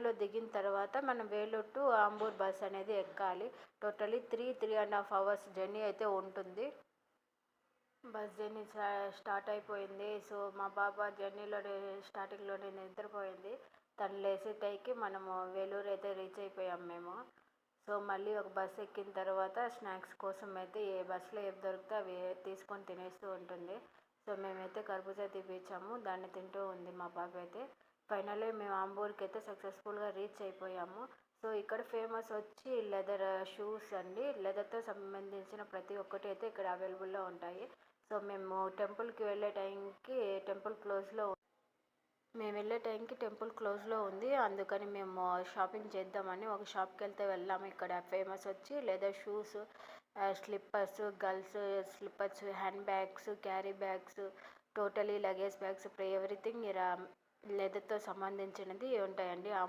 వేలూరులో దిగిన తర్వాత మనం వేలూరు టు ఆంబూర్ బస్ అనేది ఎక్కాలి. టోటలీ 3.5 hours జర్నీ అయితే ఉంటుంది. బస్ జర్నీ స్టార్ట్ అయిపోయింది. సో మా పాప జర్నీలోనే స్టార్టింగ్లోనే నిద్రపోయింది. తను లేసే టైంకి మనము వేలూరు అయితే రీచ్ అయిపోయాం మేము. సో మళ్ళీ ఒక బస్ ఎక్కిన తర్వాత స్నాక్స్ కోసం అయితే ఏ బస్సులో ఏవి దొరికితే అవి తీసుకొని తినేస్తూ ఉంటుంది. సో మేమైతే కర్బూజా తీపిచ్చాము, దాన్ని తింటూ ఉంది మా పాప అయితే. ఫైనల్లీ మేము ఆంబూర్కి అయితే సక్సెస్ఫుల్గా రీచ్ అయిపోయాము. సో ఇక్కడ ఫేమస్ వచ్చి లెదర్ షూస్ అండి. లెదర్తో సంబంధించిన ప్రతి ఒక్కటి అయితే ఇక్కడ అవైలబుల్లో ఉంటాయి. సో మేము టెంపుల్కి వెళ్ళే టైంకి మేము వెళ్ళే టైంకి టెంపుల్ క్లోజ్లో ఉంది. అందుకని మేము షాపింగ్ చేద్దామని ఒక షాప్కి వెళ్ళాము. ఇక్కడ ఫేమస్ వచ్చి leather shoes, slippers, girls slippers, hand bags, carry bags, totally luggage bags, everything ఇలా లెదర్తో సంబంధించినది ఉంటాయండి.